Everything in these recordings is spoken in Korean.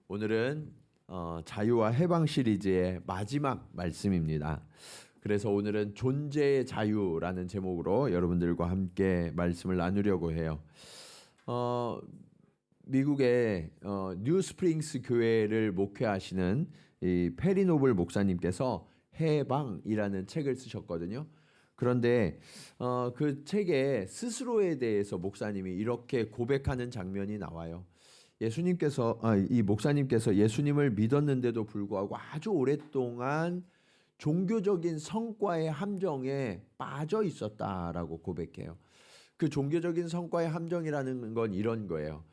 오늘은 자유와 해방 시리즈의 마지막 말씀입니다. 그래서 오늘은 존재의 자유라는 제목으로 여러분들과 함께 말씀을 나누려고 해요. 미국의 뉴스프링스 교회를 목회하시는 이 페리 노블 목사님께서 해방이라는 책을 쓰셨거든요. 그런데 그 책에 스스로에 대해서 목사님이 이렇게 고백하는 장면이 나와요. 이 목사님께서 예수님을 믿었는데도 불구하고 아주 오랫동안 종교적인 성과의 함정에 빠져 있었다라고 고백해요. 그 종교적인 성과의 함정이라는 건 이런 거예요.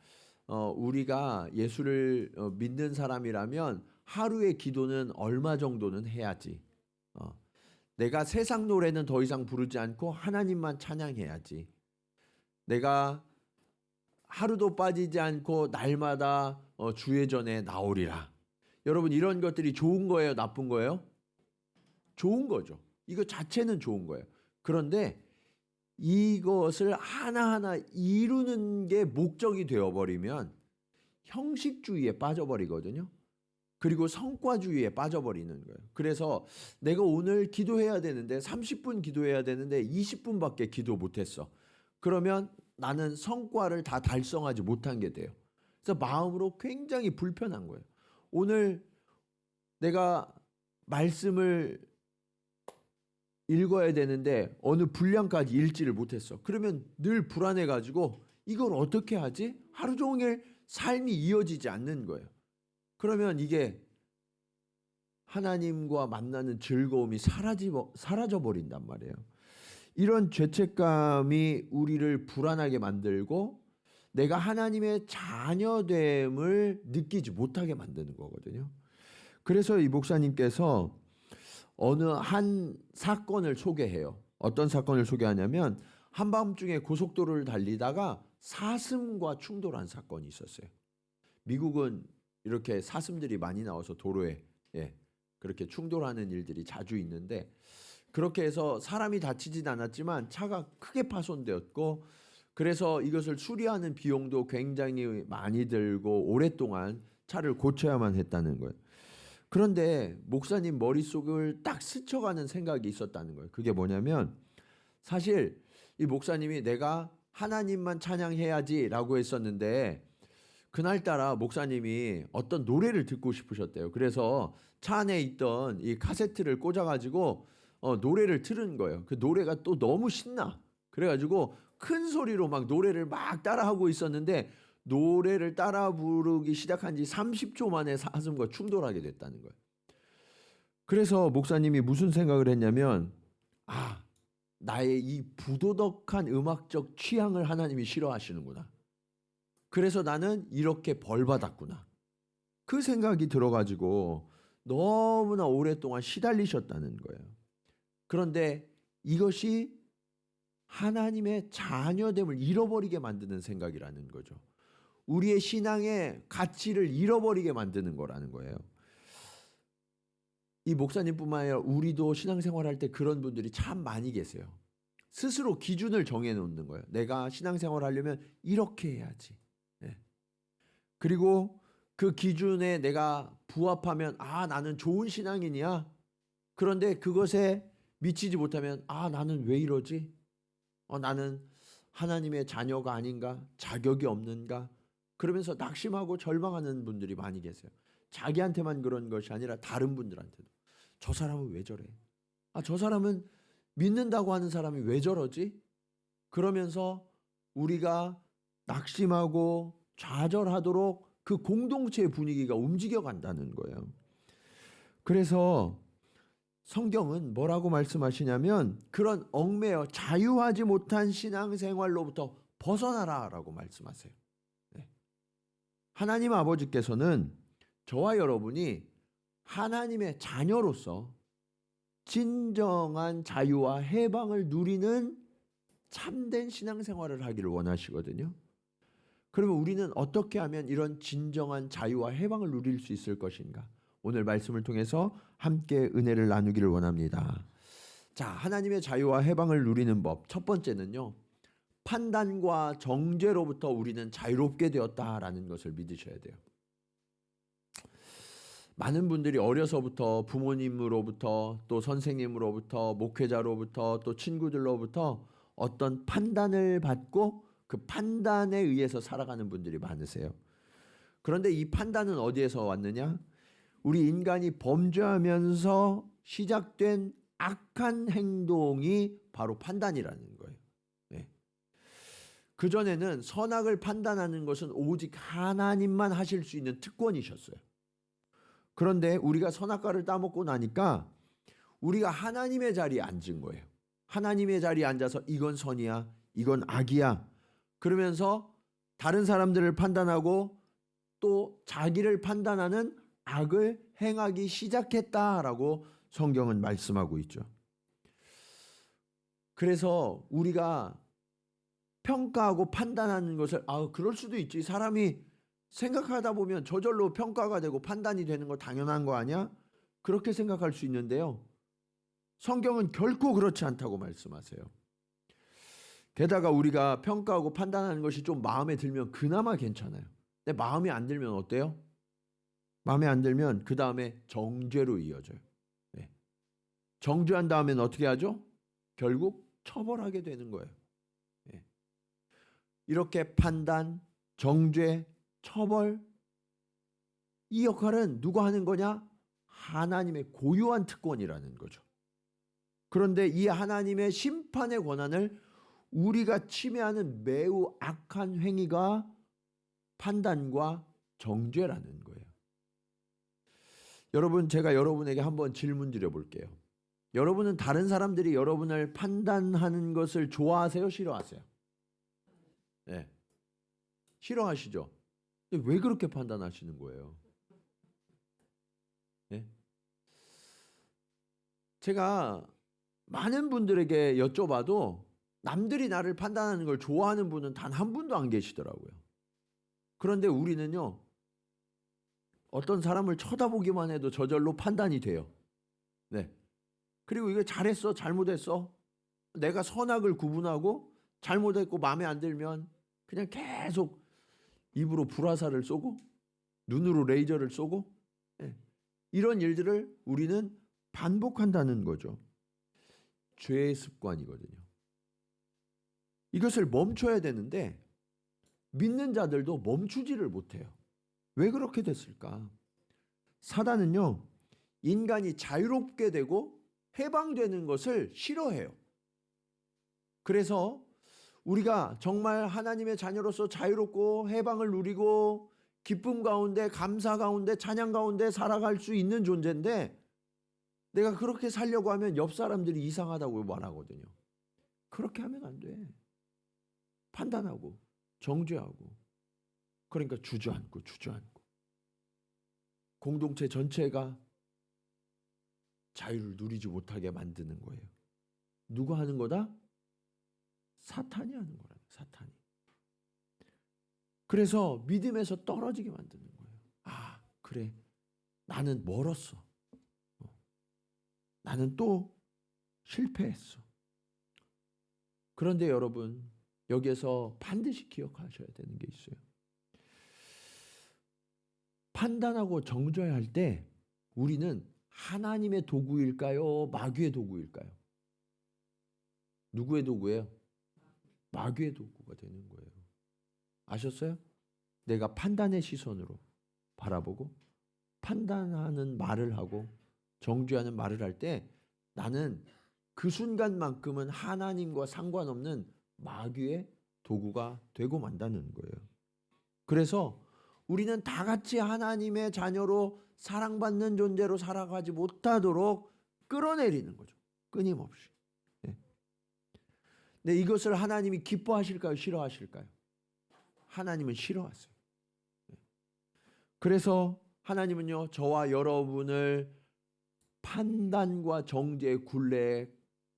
우리가 예수를 믿는 사람이라면 하루의 기도는 얼마 정도는 해야지. 내가 세상 노래는 더 이상 부르지 않고 하나님만 찬양해야지. 내가 하루도 빠지지 않고 날마다 주의 전에 나오리라. 여러분, 이런 것들이 좋은 거예요, 나쁜 거예요? 좋은 거죠. 이거 자체는 좋은 거예요. 그런데 이것을 하나하나 이루는 게 목적이 되어버리면 형식주의에 빠져버리거든요. 그리고 성과주의에 빠져버리는 거예요. 그래서 내가 오늘 기도해야 되는데 30분 기도해야 되는데 20분밖에 기도 못했어. 그러면 나는 성과를 다 달성하지 못한 게 돼요. 그래서 마음으로 굉장히 불편한 거예요. 오늘 내가 말씀을 읽어야 되는데 어느 분량까지 읽지를 못했어. 그러면 늘 불안해가지고 이걸 어떻게 하지? 하루 종일 삶이 이어지지 않는 거예요. 그러면 이게 하나님과 만나는 즐거움이 사라져버린단 말이에요. 이런 죄책감이 우리를 불안하게 만들고 내가 하나님의 자녀됨을 느끼지 못하게 만드는 거거든요. 그래서 이 목사님께서 어느 한 사건을 소개해요. 어떤 사건을 소개하냐면 한밤중에 고속도로를 달리다가 사슴과 충돌한 사건이 있었어요. 미국은 이렇게 사슴들이 많이 나와서 도로에 그렇게 충돌하는 일들이 자주 있는데, 그렇게 해서 사람이 다치진 않았지만 차가 크게 파손되었고, 그래서 이것을 수리하는 비용도 굉장히 많이 들고 오랫동안 차를 고쳐야만 했다는 거예요. 그런데 목사님 머릿속을 딱 스쳐가는 생각이 있었다는 거예요. 그게 뭐냐면, 사실 이 목사님이 내가 하나님만 찬양해야지라고 했었는데 그날따라 목사님이 어떤 노래를 듣고 싶으셨대요. 그래서 차 안에 있던 이 카세트를 꽂아가지고 노래를 틀은 거예요. 그 노래가 또 너무 신나. 그래가지고 큰 소리로 막 노래를 막 따라하고 있었는데, 노래를 따라 부르기 시작한 지 30초 만에 사슴과 충돌하게 됐다는 거예요. 그래서 목사님이 무슨 생각을 했냐면, 나의 이 부도덕한 음악적 취향을 하나님이 싫어하시는구나. 그래서 나는 이렇게 벌받았구나. 그 생각이 들어가지고 너무나 오랫동안 시달리셨다는 거예요. 그런데 이것이 하나님의 자녀됨을 잃어버리게 만드는 생각이라는 거죠. 우리의 신앙의 가치를 잃어버리게 만드는 거라는 거예요. 이 목사님뿐만 아니라 우리도 신앙생활할 때 그런 분들이 참 많이 계세요. 스스로 기준을 정해놓는 거예요. 내가 신앙생활 하려면 이렇게 해야지. 그리고 그 기준에 내가 부합하면 나는 좋은 신앙인이야. 그런데 그것에 미치지 못하면 나는 왜 이러지? 나는 하나님의 자녀가 아닌가? 자격이 없는가? 그러면서 낙심하고 절망하는 분들이 많이 계세요. 자기한테만 그런 것이 아니라 다른 분들한테도. 저 사람은 왜 저래? 저 사람은 믿는다고 하는 사람이 왜 저러지? 그러면서 우리가 낙심하고 좌절하도록 그 공동체의 분위기가 움직여 간다는 거예요. 그래서 성경은 뭐라고 말씀하시냐면, 그런 얽매여 자유하지 못한 신앙생활로부터 벗어나라라고 말씀하세요. 하나님 아버지께서는 저와 여러분이 하나님의 자녀로서 진정한 자유와 해방을 누리는 참된 신앙생활을 하기를 원하시거든요. 그러면 우리는 어떻게 하면 이런 진정한 자유와 해방을 누릴 수 있을 것인가? 오늘 말씀을 통해서 함께 은혜를 나누기를 원합니다. 자, 하나님의 자유와 해방을 누리는 법. 첫 번째는요, 판단과 정죄로부터 우리는 자유롭게 되었다라는 것을 믿으셔야 돼요. 많은 분들이 어려서부터 부모님으로부터 또 선생님으로부터 목회자로부터 또 친구들로부터 어떤 판단을 받고 그 판단에 의해서 살아가는 분들이 많으세요. 그런데 이 판단은 어디에서 왔느냐? 우리 인간이 범죄하면서 시작된 악한 행동이 바로 판단이라는 거예요. 네. 그전에는 선악을 판단하는 것은 오직 하나님만 하실 수 있는 특권이셨어요. 그런데 우리가 선악과를 따먹고 나니까 우리가 하나님의 자리에 앉은 거예요. 하나님의 자리에 앉아서 이건 선이야, 이건 악이야. 그러면서 다른 사람들을 판단하고 또 자기를 판단하는 악을 행하기 시작했다라고 성경은 말씀하고 있죠. 그래서 우리가 평가하고 판단하는 것을 그럴 수도 있지. 사람이 생각하다 보면 저절로 평가가 되고 판단이 되는 거 당연한 거 아니야? 그렇게 생각할 수 있는데요. 성경은 결코 그렇지 않다고 말씀하세요. 게다가 우리가 평가하고 판단하는 것이 좀 마음에 들면 그나마 괜찮아요. 근데 마음에 안 들면 어때요? 마음에 안 들면 그 다음에 정죄로 이어져요. 네. 정죄한 다음엔 어떻게 하죠? 결국 처벌하게 되는 거예요. 네. 이렇게 판단, 정죄, 처벌, 이 역할은 누가 하는 거냐? 하나님의 고유한 특권이라는 거죠. 그런데 이 하나님의 심판의 권한을 우리가 침해하는 매우 악한 행위가 판단과 정죄라는 거예요. 여러분, 제가 여러분에게 한번 질문 드려볼게요. 여러분은 다른 사람들이 여러분을 판단하는 것을 좋아하세요? 싫어하세요? 네. 싫어하시죠? 근데 왜 그렇게 판단하시는 거예요? 네? 제가 많은 분들에게 여쭤봐도 남들이 나를 판단하는 걸 좋아하는 분은 단 한 분도 안 계시더라고요. 그런데 우리는요, 어떤 사람을 쳐다보기만 해도 저절로 판단이 돼요. 네. 그리고 이게 잘했어, 잘못했어. 내가 선악을 구분하고 잘못했고 마음에 안 들면 그냥 계속 입으로 불화살을 쏘고 눈으로 레이저를 쏘고 네. 이런 일들을 우리는 반복한다는 거죠. 죄의 습관이거든요. 이것을 멈춰야 되는데 믿는 자들도 멈추지를 못해요. 왜 그렇게 됐을까? 사단은요, 인간이 자유롭게 되고 해방되는 것을 싫어해요. 그래서 우리가 정말 하나님의 자녀로서 자유롭고 해방을 누리고 기쁨 가운데, 감사 가운데, 찬양 가운데 살아갈 수 있는 존재인데 내가 그렇게 살려고 하면 옆 사람들이 이상하다고 말하거든요. 그렇게 하면 안 돼. 판단하고 정죄하고 그러니까 주저앉고 공동체 전체가 자유를 누리지 못하게 만드는 거예요. 누가 하는 거다? 사탄이 하는 거라요. 사탄이. 그래서 믿음에서 떨어지게 만드는 거예요. 그래. 나는 멀었어. 나는 또 실패했어. 그런데 여러분, 여기에서 반드시 기억하셔야 되는 게 있어요. 판단하고 정죄할 때 우리는 하나님의 도구일까요? 마귀의 도구일까요? 누구의 도구예요? 마귀의 도구가 되는 거예요. 아셨어요? 내가 판단의 시선으로 바라보고 판단하는 말을 하고 정죄하는 말을 할 때 나는 그 순간만큼은 하나님과 상관없는 마귀의 도구가 되고 만다는 거예요. 그래서 우리는 다 같이 하나님의 자녀로 사랑받는 존재로 살아가지 못하도록 끌어내리는 거죠. 끊임없이. 네. 근데 이것을 하나님이 기뻐하실까요? 싫어하실까요? 하나님은 싫어하세요. 네. 그래서 하나님은요, 저와 여러분을 판단과 정죄의 굴레에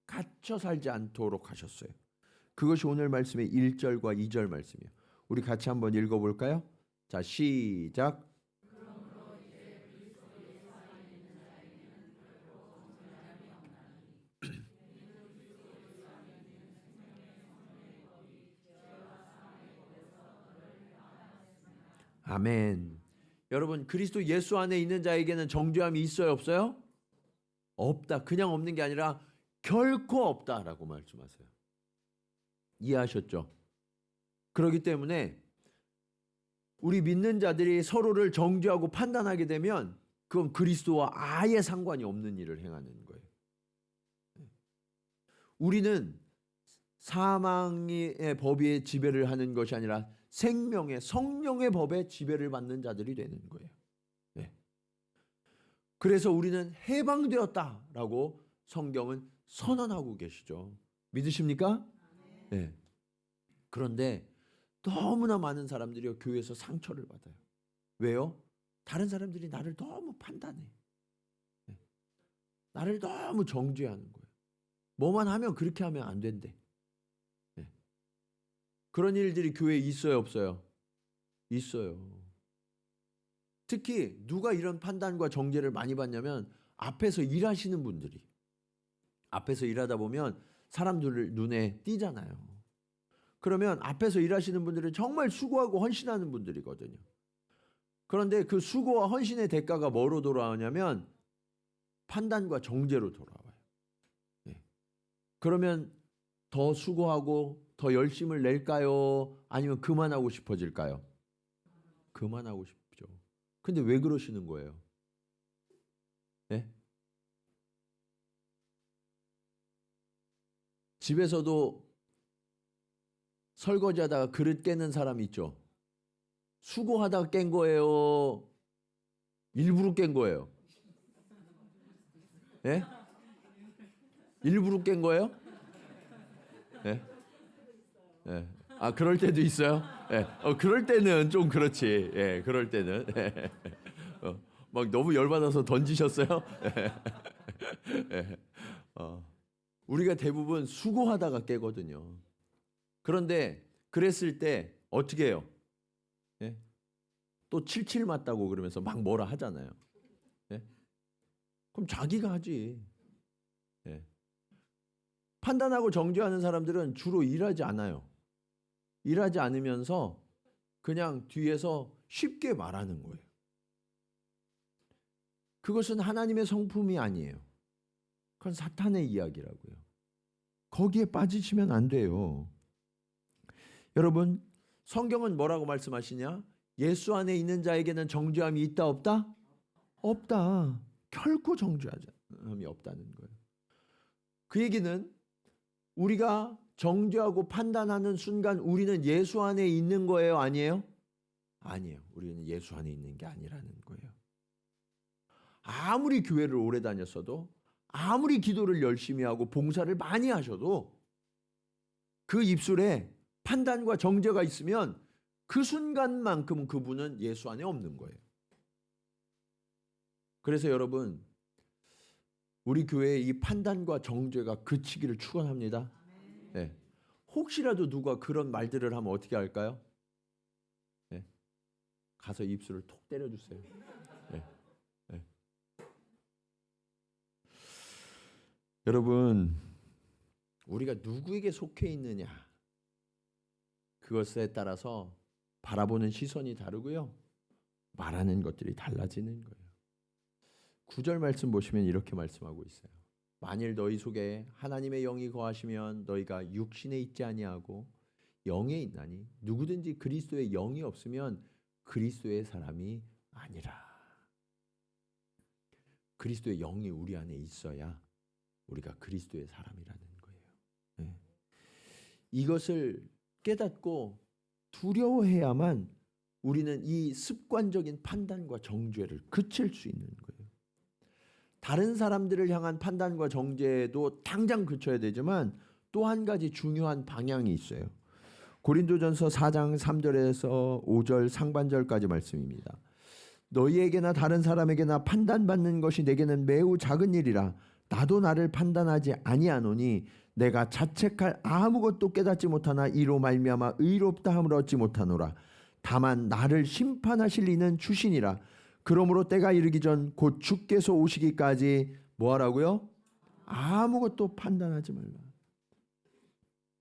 갇혀 살지 않도록 하셨어요. 그것이 오늘 말씀의 1절과 2절 말씀이에요. 우리 같이 한번 읽어볼까요? 자, 시작. 아멘. 여러분, 그리스도 예수 안에 있는 자에게는 정죄함이 있어요, 없어요? 없다. 그냥 없는 게 아니라 결코 없다라고 말씀하세요. 이해하셨죠? 그렇기 때문에 우리 믿는 자들이 서로를 정죄하고 판단하게 되면 그건 그리스도와 아예 상관이 없는 일을 행하는 거예요. 우리는 사망의 법에 지배를 하는 것이 아니라 생명의 성령의 법에 지배를 받는 자들이 되는 거예요. 네. 그래서 우리는 해방되었다라고 성경은 선언하고 계시죠. 믿으십니까? 네. 그런데 너무나 많은 사람들이 교회에서 상처를 받아요. 왜요? 다른 사람들이 나를 너무 판단해. 네. 나를 너무 정죄하는 거예요. 뭐만 하면 그렇게 하면 안 된대. 네. 그런 일들이 교회에 있어요, 없어요? 있어요. 특히 누가 이런 판단과 정죄를 많이 받냐면 앞에서 일하시는 분들이. 앞에서 일하다 보면 사람들 눈에 띄잖아요. 그러면 앞에서 일하시는 분들은 정말 수고하고 헌신하는 분들이거든요. 그런데 그 수고와 헌신의 대가가 뭐로 돌아오냐면 판단과 정죄로 돌아와요. 네. 그러면 더 수고하고 더 열심을 낼까요? 아니면 그만하고 싶어질까요? 그만하고 싶죠. 근데 왜 그러시는 거예요? 네? 집에서도 설거지하다가 그릇 깨는 사람 있죠. 수고하다가 깬 거예요? 일부러 깬 거예요? 예? 일부러 깬 거예요? 예? 예. 아, 그럴 때도 있어요? 예. 그럴 때는 좀 그렇지. 예, 그럴 때는. 예. 막 너무 열받아서 던지셨어요? 예. 예. 우리가 대부분 수고하다가 깨거든요. 그런데 그랬을 때 어떻게 해요? 예? 또 칠칠 맞다고 그러면서 막 뭐라 하잖아요. 예? 그럼 자기가 하지. 예. 판단하고 정죄하는 사람들은 주로 일하지 않아요. 일하지 않으면서 그냥 뒤에서 쉽게 말하는 거예요. 그것은 하나님의 성품이 아니에요. 그건 사탄의 이야기라고요. 거기에 빠지시면 안 돼요. 여러분, 성경은 뭐라고 말씀하시냐? 예수 안에 있는 자에게는 정죄함이 있다, 없다? 없다. 결코 정죄함이 없다는 거예요. 그 얘기는 우리가 정죄하고 판단하는 순간 우리는 예수 안에 있는 거예요, 아니에요? 아니에요. 우리는 예수 안에 있는 게 아니라는 거예요. 아무리 교회를 오래 다녔어도, 아무리 기도를 열심히 하고 봉사를 많이 하셔도 그 입술에 판단과 정죄가 있으면 그 순간만큼 그분은 예수 안에 없는 거예요. 그래서 여러분, 우리 교회의 이 판단과 정죄가 그치기를 축원합니다. 네. 혹시라도 누가 그런 말들을 하면 어떻게 할까요? 네. 가서 입술을 톡 때려주세요. 네. 네. 여러분, 우리가 누구에게 속해 있느냐, 그것에 따라서 바라보는 시선이 다르고요, 말하는 것들이 달라지는 거예요. 9절 말씀 보시면 이렇게 말씀하고 있어요. 만일 너희 속에 하나님의 영이 거하시면 너희가 육신에 있지 아니하고 영에 있나니 누구든지 그리스도의 영이 없으면 그리스도의 사람이 아니라. 그리스도의 영이 우리 안에 있어야 우리가 그리스도의 사람이라는 거예요. 네. 이것을 깨닫고 두려워해야만 우리는 이 습관적인 판단과 정죄를 그칠 수 있는 거예요. 다른 사람들을 향한 판단과 정죄도 당장 그쳐야 되지만 또 한 가지 중요한 방향이 있어요. 고린도전서 4장 3절에서 5절 상반절까지 말씀입니다. 너희에게나 다른 사람에게나 판단받는 것이 내게는 매우 작은 일이라 나도 나를 판단하지 아니하노니 내가 자책할 아무것도 깨닫지 못하나 이로 말미암아 의롭다함을 얻지 못하노라. 다만 나를 심판하실 이는 주시니라. 그러므로 때가 이르기 전 곧 주께서 오시기까지 뭐하라고요? 아무것도 판단하지 말라.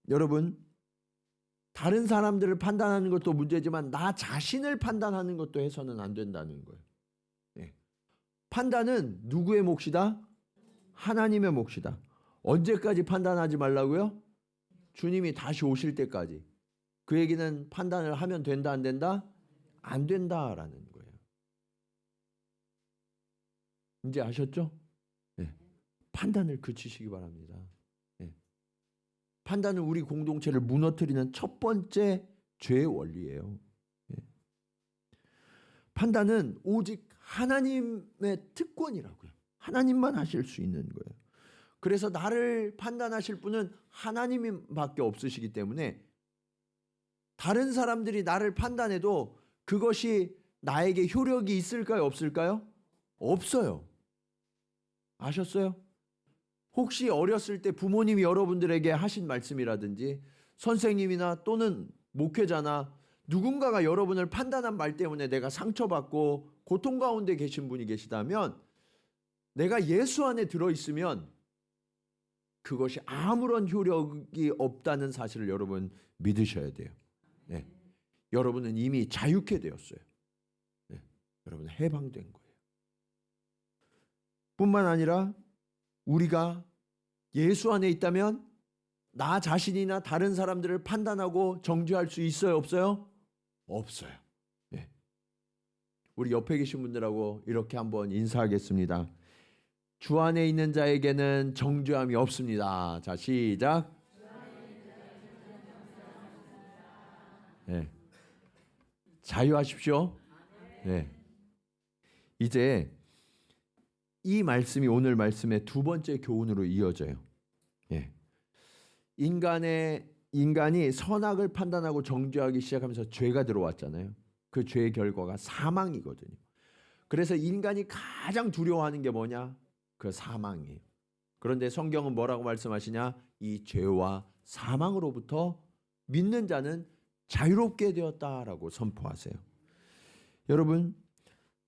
여러분, 다른 사람들을 판단하는 것도 문제지만 나 자신을 판단하는 것도 해서는 안 된다는 거예요. 예. 판단은 누구의 몫이다? 하나님의 몫이다. 언제까지 판단하지 말라고요? 주님이 다시 오실 때까지. 그 얘기는 판단을 하면 된다 안 된다? 안 된다라는 거예요. 이제 아셨죠? 네. 판단을 그치시기 바랍니다. 네. 판단은 우리 공동체를 무너뜨리는 첫 번째 죄의 원리예요. 네. 판단은 오직 하나님의 특권이라고요. 하나님만 하실 수 있는 거예요. 그래서 나를 판단하실 분은 하나님밖에 없으시기 때문에 다른 사람들이 나를 판단해도 그것이 나에게 효력이 있을까요? 없을까요? 없어요. 아셨어요? 혹시 어렸을 때 부모님이 여러분들에게 하신 말씀이라든지 선생님이나 또는 목회자나 누군가가 여러분을 판단한 말 때문에 내가 상처받고 고통 가운데 계신 분이 계시다면 내가 예수 안에 들어있으면 그것이 아무런 효력이 없다는 사실을 여러분 믿으셔야 돼요. 네. 여러분은 이미 자유케 되었어요. 네. 여러분은 해방된 거예요. 뿐만 아니라 우리가 예수 안에 있다면 나 자신이나 다른 사람들을 판단하고 정죄할 수 있어요? 없어요? 없어요. 네. 우리 옆에 계신 분들하고 이렇게 한번 인사하겠습니다. 주 안에 있는 자에게는 정죄함이 없습니다. 자, 시작. 네. 자유하십시오. 네. 이제 이 말씀이 오늘 말씀의 두 번째 교훈으로 이어져요. 네. 인간이 선악을 판단하고 정죄하기 시작하면서 죄가 들어왔잖아요. 그 죄의 결과가 사망이거든요. 그래서 인간이 가장 두려워하는 게 뭐냐? 그 사망이에요. 그런데 성경은 뭐라고 말씀하시냐? 이 죄와 사망으로부터 믿는 자는 자유롭게 되었다라고 선포하세요. 여러분,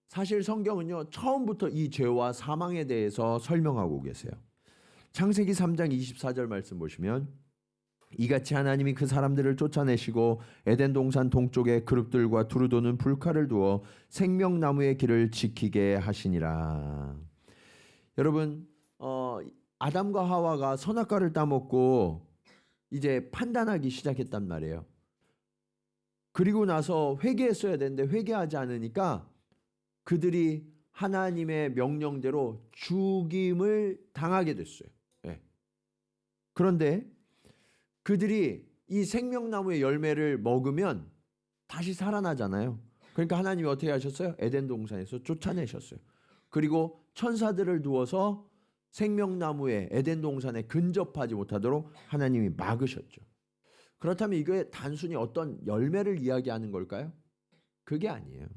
사실 성경은요, 처음부터 이 죄와 사망에 대해서 설명하고 계세요. 창세기 3장 24절 말씀 보시면 이같이 하나님이 그 사람들을 쫓아내시고 에덴 동산 동쪽에 그룹들과 두루 도는 불칼을 두어 생명나무의 길을 지키게 하시니라. 여러분, 아담과 하와가 선악과를 따먹고 이제 판단하기 시작했단 말이에요. 그리고 나서 회개했어야 되는데 회개하지 않으니까 그들이 하나님의 명령대로 죽임을 당하게 됐어요. 네. 그런데 그들이 이 생명나무의 열매를 먹으면 다시 살아나잖아요. 그러니까 하나님이 어떻게 하셨어요? 에덴 동산에서 쫓아내셨어요. 그리고 천사들을 두어서 생명나무의 에덴 동산에 근접하지 못하도록 하나님이 막으셨죠. 그렇다면 이게 단순히 어떤 열매를 이야기하는 걸까요? 그게 아니에요.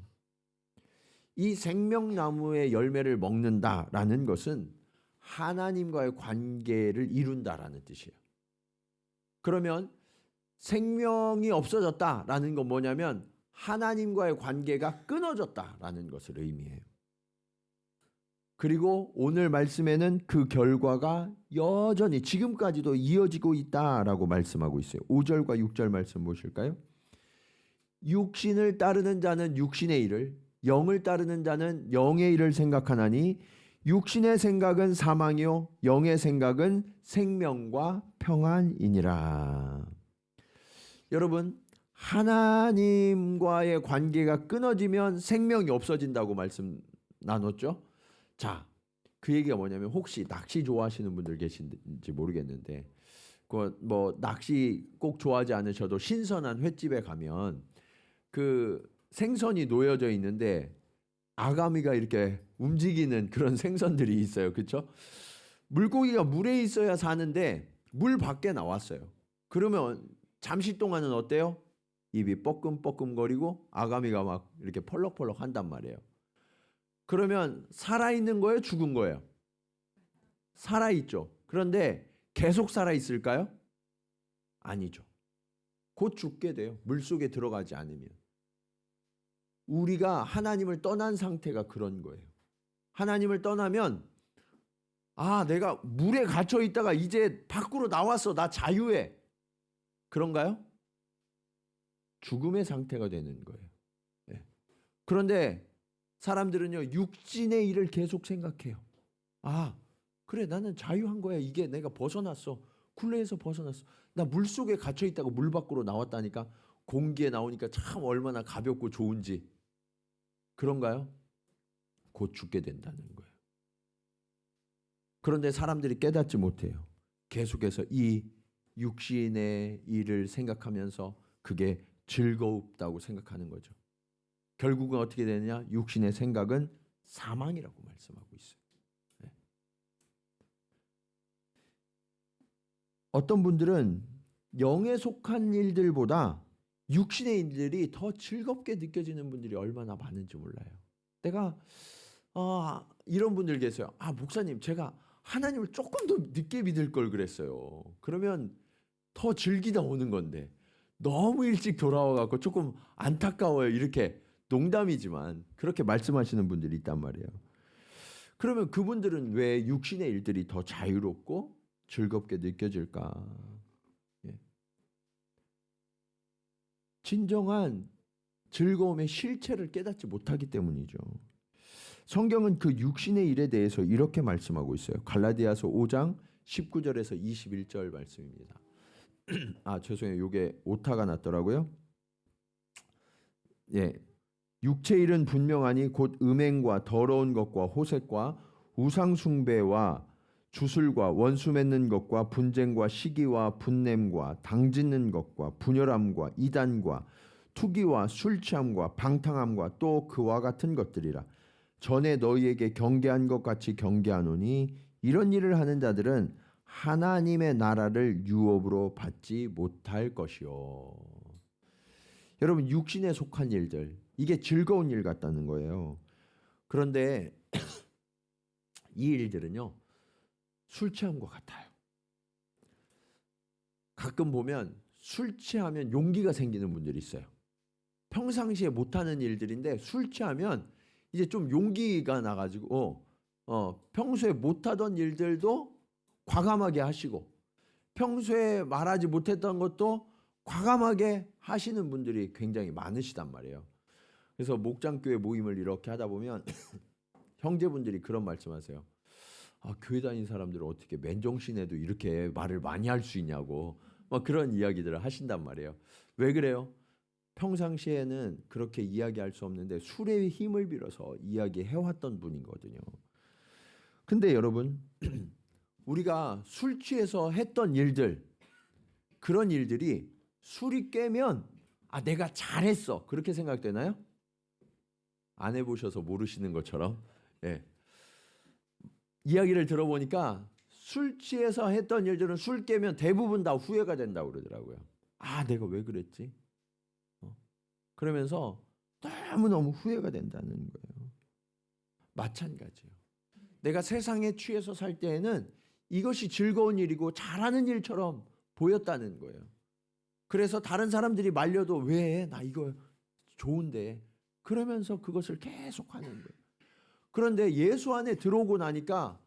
이 생명나무의 열매를 먹는다라는 것은 하나님과의 관계를 이룬다라는 뜻이에요. 그러면 생명이 없어졌다라는 건 뭐냐면 하나님과의 관계가 끊어졌다라는 것을 의미해요. 그리고 오늘 말씀에는 그 결과가 여전히 지금까지도 이어지고 있다라고 말씀하고 있어요. 5절과 6절 말씀 보실까요? 육신을 따르는 자는 육신의 일을, 영을 따르는 자는 영의 일을 생각하나니 육신의 생각은 사망이요 영의 생각은 생명과 평안이니라. 여러분, 하나님과의 관계가 끊어지면 생명이 없어진다고 말씀 나눴죠? 자, 그 얘기가 뭐냐면 혹시 낚시 좋아하시는 분들 계신지 모르겠는데 뭐 낚시 꼭 좋아하지 않으셔도 신선한 횟집에 가면 그 생선이 놓여져 있는데 아가미가 이렇게 움직이는 그런 생선들이 있어요. 그렇죠? 물고기가 물에 있어야 사는데 물 밖에 나왔어요. 그러면 잠시 동안은 어때요? 입이 뻐끔뻐끔거리고 아가미가 막 이렇게 펄럭펄럭 한단 말이에요. 그러면 살아있는 거예요? 죽은 거예요? 살아있죠. 그런데 계속 살아있을까요? 아니죠. 곧 죽게 돼요. 물속에 들어가지 않으면. 우리가 하나님을 떠난 상태가 그런 거예요. 하나님을 떠나면 내가 물에 갇혀 있다가 이제 밖으로 나왔어. 나 자유해. 그런가요? 죽음의 상태가 되는 거예요. 예. 그런데 사람들은요, 육신의 일을 계속 생각해요. 아, 그래, 나는 자유한 거야. 이게 내가 벗어났어. 굴레에서 벗어났어. 나 물속에 갇혀 있다가 물 밖으로 나왔다니까. 공기에 나오니까 참 얼마나 가볍고 좋은지. 그런가요? 곧 죽게 된다는 거예요. 그런데 사람들이 깨닫지 못해요. 계속해서 이 육신의 일을 생각하면서 그게 즐겁다고 생각하는 거죠. 결국은 어떻게 되느냐? 육신의 생각은 사망이라고 말씀하고 있어요. 네. 어떤 분들은 영에 속한 일들보다 육신의 일들이 더 즐겁게 느껴지는 분들이 얼마나 많은지 몰라요. 내가 이런 분들 계세요. 목사님, 제가 하나님을 조금 더 늦게 믿을 걸 그랬어요. 그러면 더 즐기다 오는 건데 너무 일찍 돌아와 갖고 조금 안타까워요. 이렇게 농담이지만 그렇게 말씀하시는 분들이 있단 말이에요. 그러면 그분들은 왜 육신의 일들이 더 자유롭고 즐겁게 느껴질까? 예. 진정한 즐거움의 실체를 깨닫지 못하기 때문이죠. 성경은 그 육신의 일에 대해서 이렇게 말씀하고 있어요. 갈라디아서 5장 19절에서 21절 말씀입니다. 죄송해요. 이게 오타가 났더라고요. 예. 육체 일은 분명하니 곧 음행과 더러운 것과 호색과 우상 숭배와 주술과 원수 맺는 것과 분쟁과 시기와 분냄과 당짓는 것과 분열함과 이단과 투기와 술 취함과 방탕함과 또 그와 같은 것들이라. 전에 너희에게 경계한 것 같이 경계하노니 이런 일을 하는 자들은 하나님의 나라를 유업으로 받지 못할 것이요. 여러분, 육신에 속한 일들, 이게 즐거운 일 같다는 거예요. 그런데 이 일들은요, 술 취함과 같아요. 가끔 보면 술 취하면 용기가 생기는 분들이 있어요. 평상시에 못하는 일들인데 술 취하면 이제 좀 용기가 나가지고 평소에 못하던 일들도 과감하게 하시고 평소에 말하지 못했던 것도 과감하게 하시는 분들이 굉장히 많으시단 말이에요. 그래서 목장교회 모임을 이렇게 하다 보면 형제분들이 그런 말씀하세요. 교회 다니는 사람들은 어떻게 맨정신에도 이렇게 말을 많이 할 수 있냐고 막 그런 이야기들을 하신단 말이에요. 왜 그래요? 평상시에는 그렇게 이야기할 수 없는데 술의 힘을 빌어서 이야기해왔던 분이거든요. 근데 여러분, 우리가 술 취해서 했던 일들, 그런 일들이 술이 깨면 내가 잘했어 그렇게 생각되나요? 안 해보셔서 모르시는 것처럼. 예. 이야기를 들어보니까 술 취해서 했던 일들은 술 깨면 대부분 다 후회가 된다고 그러더라고요. 내가 왜 그랬지? 그러면서 너무너무 후회가 된다는 거예요. 마찬가지예요. 내가 세상에 취해서 살 때에는 이것이 즐거운 일이고 잘하는 일처럼 보였다는 거예요. 그래서 다른 사람들이 말려도 왜? 나 이거 좋은데. 그러면서 그것을 계속 하는 거예요. 그런데 예수 안에 들어오고 나니까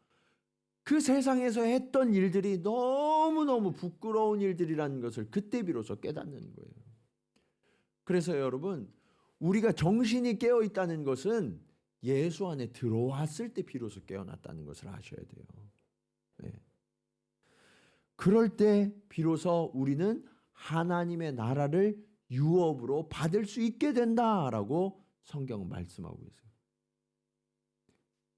그 세상에서 했던 일들이 너무너무 부끄러운 일들이라는 것을 그때 비로소 깨닫는 거예요. 그래서 여러분, 우리가 정신이 깨어 있다는 것은 예수 안에 들어왔을 때 비로소 깨어났다는 것을 아셔야 돼요. 네. 그럴 때 비로소 우리는 하나님의 나라를 유업으로 받을 수 있게 된다라고 성경은 말씀하고 있어요.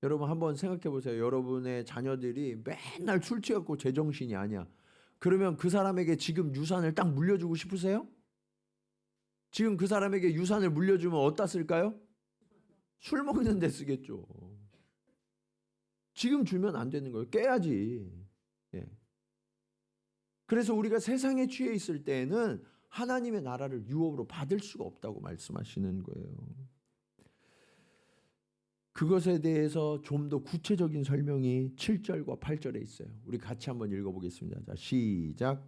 여러분 한번 생각해 보세요. 여러분의 자녀들이 맨날 술 취해갖고 제정신이 아니야. 그러면 그 사람에게 지금 유산을 딱 물려주고 싶으세요? 지금 그 사람에게 유산을 물려주면 어디다 쓸까요? 술 먹는 데 쓰겠죠. 지금 주면 안 되는 거예요. 깨야지. 예. 그래서 우리가 세상에 취해 있을 때에는 하나님의 나라를 유업으로 받을 수가 없다고 말씀하시는 거예요. 그것에 대해서 좀 더 구체적인 설명이 7절과 8절에 있어요. 우리 같이 한번 읽어보겠습니다. 자, 시작.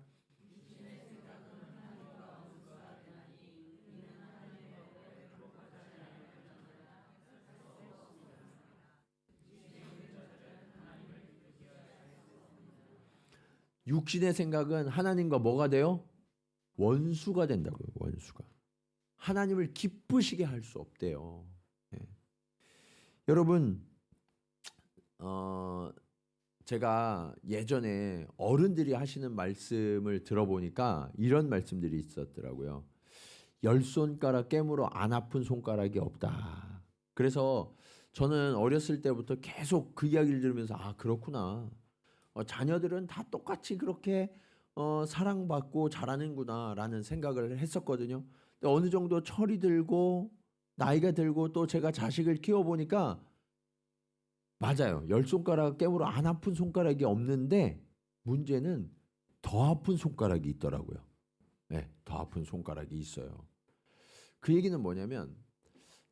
육신의 생각은 하나님과 뭐가 돼요? 원수가 된다고요. 원수가. 하나님을 기쁘시게 할 수 없대요. 예. 여러분, 제가 예전에 어른들이 하시는 말씀을 들어보니까 이런 말씀들이 있었더라고요. 열 손가락 깨물어 안 아픈 손가락이 없다. 그래서 저는 어렸을 때부터 계속 그 이야기를 들으면서 아, 그렇구나. 자녀들은 다 똑같이 그렇게 사랑받고 자라는구나라는 생각을 했었거든요. 근데 어느 정도 철이 들고 나이가 들고 또 제가 자식을 키워보니까 맞아요. 열 손가락 깨물어 안 아픈 손가락이 없는데 문제는 더 아픈 손가락이 있더라고요. 네, 더 아픈 손가락이 있어요. 그 얘기는 뭐냐면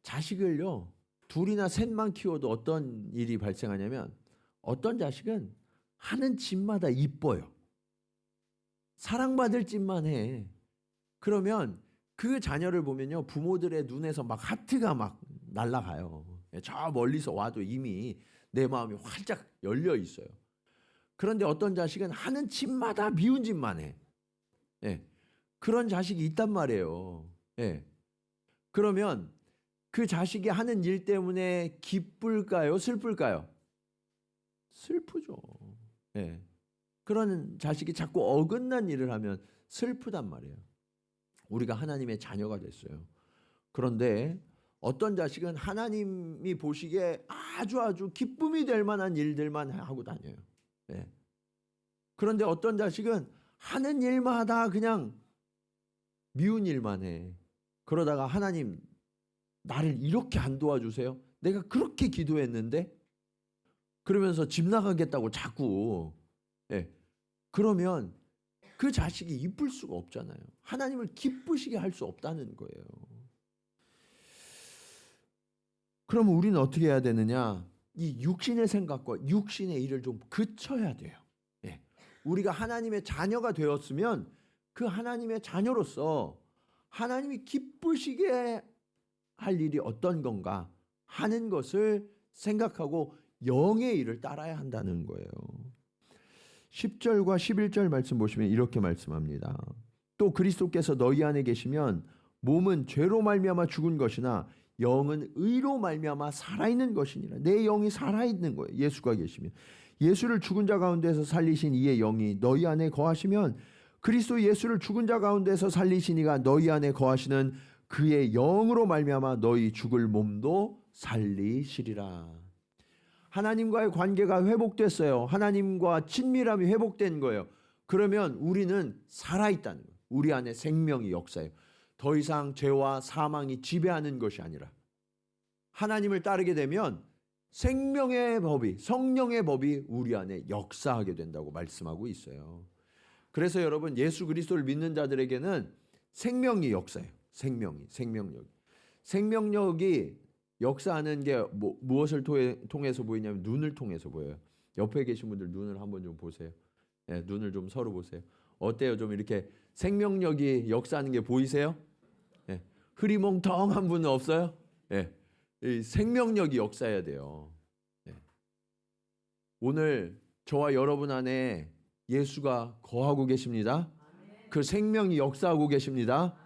자식을요, 둘이나 셋만 키워도 어떤 일이 발생하냐면 어떤 자식은 하는 짓마다 이뻐요. 사랑받을 짓만 해. 그러면 그 자녀를 보면요, 부모들의 눈에서 막 하트가 막 날아가요. 저 멀리서 와도 이미 내 마음이 활짝 열려 있어요. 그런데 어떤 자식은 하는 짓마다 미운 짓만 해. 예. 그런 자식이 있단 말이에요. 예. 그러면 그 자식이 하는 일 때문에 기쁠까요? 슬플까요? 슬프죠. 예. 그런 자식이 자꾸 어긋난 일을 하면 슬프단 말이에요. 우리가 하나님의 자녀가 됐어요. 그런데 어떤 자식은 하나님이 보시기에 아주 기쁨이 될 만한 일들만 하고 다녀요. 예. 그런데 어떤 자식은 하는 일마다 그냥 미운 일만 해. 그러다가 하나님 나를 이렇게 안 도와주세요? 내가 그렇게 기도했는데? 그러면서 집 나가겠다고 자꾸. 예. 그러면 그 자식이 이쁠 수가 없잖아요. 하나님을 기쁘시게 할 수 없다는 거예요. 그러면 우리는 어떻게 해야 되느냐? 이 육신의 생각과 육신의 일을 좀 그쳐야 돼요. 예. 우리가 하나님의 자녀가 되었으면 그 하나님의 자녀로서 하나님이 기쁘시게 할 일이 어떤 건가 하는 것을 생각하고 영의 일을 따라야 한다는 거예요. 10절과 11절 말씀 보시면 이렇게 말씀합니다. 또 그리스도께서 너희 안에 계시면 몸은 죄로 말미암아 죽은 것이나 영은 의로 말미암아 살아있는 것이니라. 내 영이 살아있는 거예요. 예수가 계시면. 예수를 죽은 자 가운데서 살리신 이의 영이 너희 안에 거하시면 그리스도 예수를 죽은 자 가운데서 살리신 이가 너희 안에 거하시는 그의 영으로 말미암아 너희 죽을 몸도 살리시리라. 하나님과의 관계가 회복됐어요. 하나님과 친밀함이 회복된 거예요. 그러면 우리는 살아있다는 거예요. 우리 안에 생명이 역사해요. 더 이상 죄와 사망이 지배하는 것이 아니라 하나님을 따르게 되면 생명의 법이, 성령의 법이 우리 안에 역사하게 된다고 말씀하고 있어요. 그래서 여러분, 예수 그리스도를 믿는 자들에게는 생명이 역사해요. 생명력이 역사하는 게 무엇을 통해서 보이냐면 눈을 통해서 보여요. 옆에 계신 분들 눈을 한번 좀 보세요. 네, 눈을 좀 서로 보세요. 어때요? 좀 이렇게 생명력이 역사하는 게 보이세요? 네. 흐리멍텅한 분은 없어요? 네. 이 생명력이 역사해야 돼요. 네. 오늘 저와 여러분 안에 예수가 거하고 계십니다. 그 생명이 역사하고 계십니다.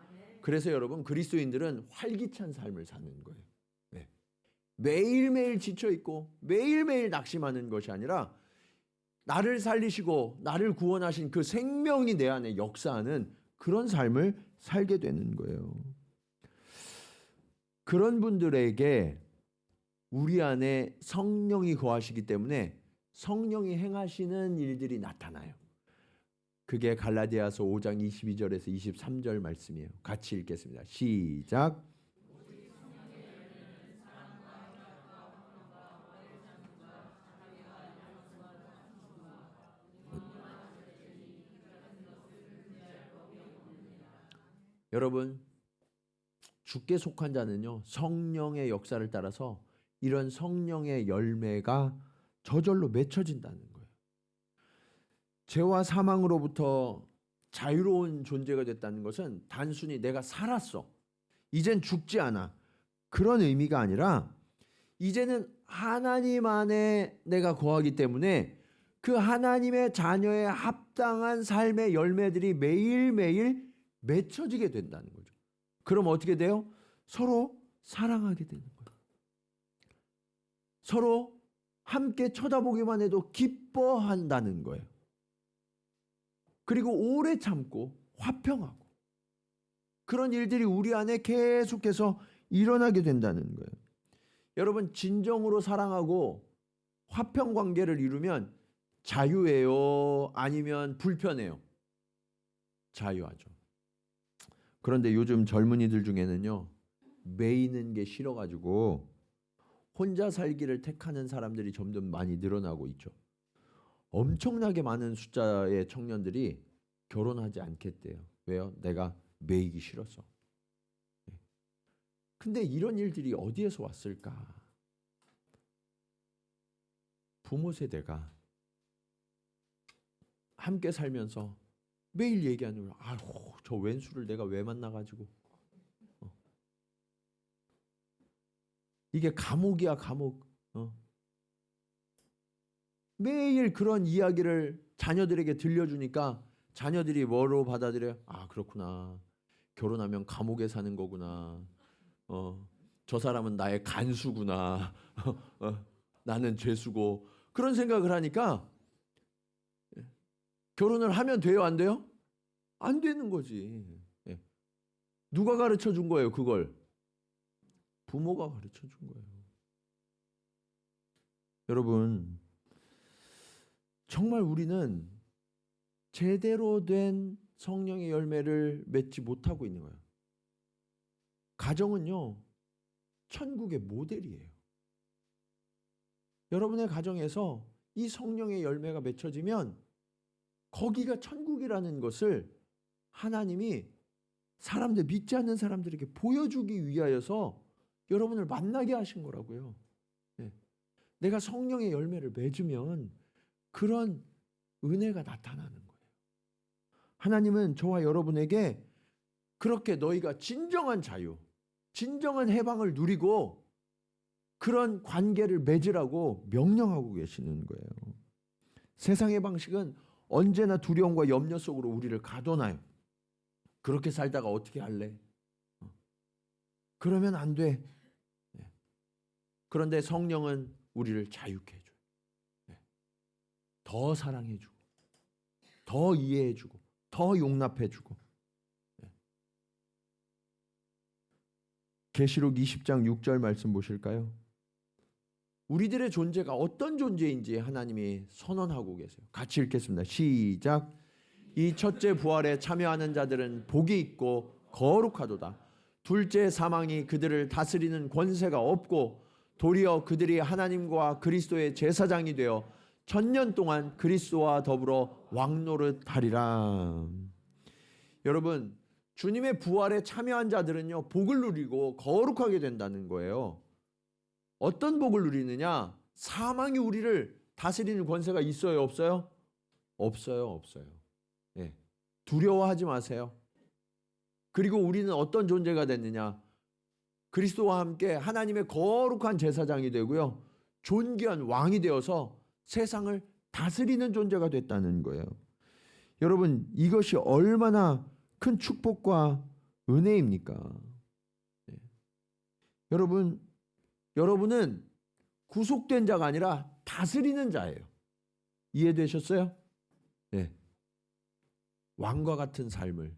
그래서 여러분, 그리스도인들은 활기찬 삶을 사는 거예요. 네. 매일매일 지쳐있고 매일매일 낙심하는 것이 아니라 나를 살리시고 나를 구원하신 그 생명이 내 안에 역사하는 그런 삶을 살게 되는 거예요. 그런 분들에게 우리 안에 성령이 거하시기 때문에 성령이 행하시는 일들이 나타나요. 그게 갈라디아서 5장 22절에서 23절 말씀이에요. 같이 읽겠습니다. 시작. 여러분, 주께 속한 자는요, 성령의 역사를 따라서 이런 성령의 열매가 저절로 맺혀진다는 거예요. 죄와 사망으로부터 자유로운 존재가 됐다는 것은 단순히 내가 살았어, 이젠 죽지 않아, 그런 의미가 아니라 이제는 하나님 안에 내가 거하기 때문에 그 하나님의 자녀에 합당한 삶의 열매들이 매일매일 맺혀지게 된다는 거죠. 그럼 어떻게 돼요? 서로 사랑하게 되는 거예요. 서로 함께 쳐다보기만 해도 기뻐한다는 거예요. 그리고 오래 참고 화평하고 그런 일들이 우리 안에 계속해서 일어나게 된다는 거예요. 여러분, 진정으로 사랑하고 화평 관계를 이루면 자유해요? 아니면 불편해요? 자유하죠. 그런데 요즘 젊은이들 중에는요, 매이는 게 싫어가지고 혼자 살기를 택하는 사람들이 점점 많이 늘어나고 있죠. 엄청나게 많은 숫자의 청년들이 결혼하지 않겠대요. 왜요? 내가 매이기 싫어서. 근데 이런 일들이 어디에서 왔을까? 부모 세대가 함께 살면서 매일 얘기하는 거예요. 아유, 저 왼수를 내가 왜 만나가지고. 이게 감옥이야, 감옥. 매일 그런 이야기를 자녀들에게 들려주니까 자녀들이 뭐로 받아들여요? 아, 그렇구나. 결혼하면 감옥에 사는 거구나. 저 사람은 나의 간수구나. 나는 죄수고. 그런 생각을 하니까 결혼을 하면 돼요, 안 돼요? 안 되는 거지. 누가 가르쳐 준 거예요, 그걸? 부모가 가르쳐 준 거예요. 여러분, 정말 우리는 제대로 된 성령의 열매를 맺지 못하고 있는 거예요. 가정은요, 천국의 모델이에요. 여러분의 가정에서 이 성령의 열매가 맺혀지면 거기가 천국이라는 것을 하나님이 사람들, 믿지 않는 사람들에게 보여주기 위하여서 여러분을 만나게 하신 거라고요. 내가 성령의 열매를 맺으면 그런 은혜가 나타나는 거예요. 하나님은 저와 여러분에게 그렇게 너희가 진정한 자유, 진정한 해방을 누리고 그런 관계를 맺으라고 명령하고 계시는 거예요. 세상의 방식은 언제나 두려움과 염려 속으로 우리를 가둬놔요. 그렇게 살다가 어떻게 할래? 그러면 안 돼. 그런데 성령은 우리를 자유케 해줘요. 더 사랑해주고, 더 이해해주고, 더 용납해주고. 계시록 20장 6절 말씀 보실까요? 우리들의 존재가 어떤 존재인지 하나님이 선언하고 계세요. 같이 읽겠습니다. 시작. 이 첫째 부활에 참여하는 자들은 복이 있고 거룩하도다. 둘째 사망이 그들을 다스리는 권세가 없고 도리어 그들이 하나님과 그리스도의 제사장이 되어 천년 동안 그리스도와 더불어 왕노릇하리라. 여러분, 주님의 부활에 참여한 자들은요, 복을 누리고 거룩하게 된다는 거예요. 어떤 복을 누리느냐? 사망이 우리를 다스리는 권세가 있어요, 없어요? 없어요, 없어요. 두려워하지 마세요. 그리고 우리는 어떤 존재가 됐느냐? 그리스도와 함께 하나님의 거룩한 제사장이 되고요, 존귀한 왕이 되어서 세상을 다스리는 존재가 됐다는 거예요. 여러분, 이것이 얼마나 큰 축복과 은혜입니까? 여러분은 구속된 자가 아니라 다스리는 자예요. 이해되셨어요? 네. 왕과 같은 삶을,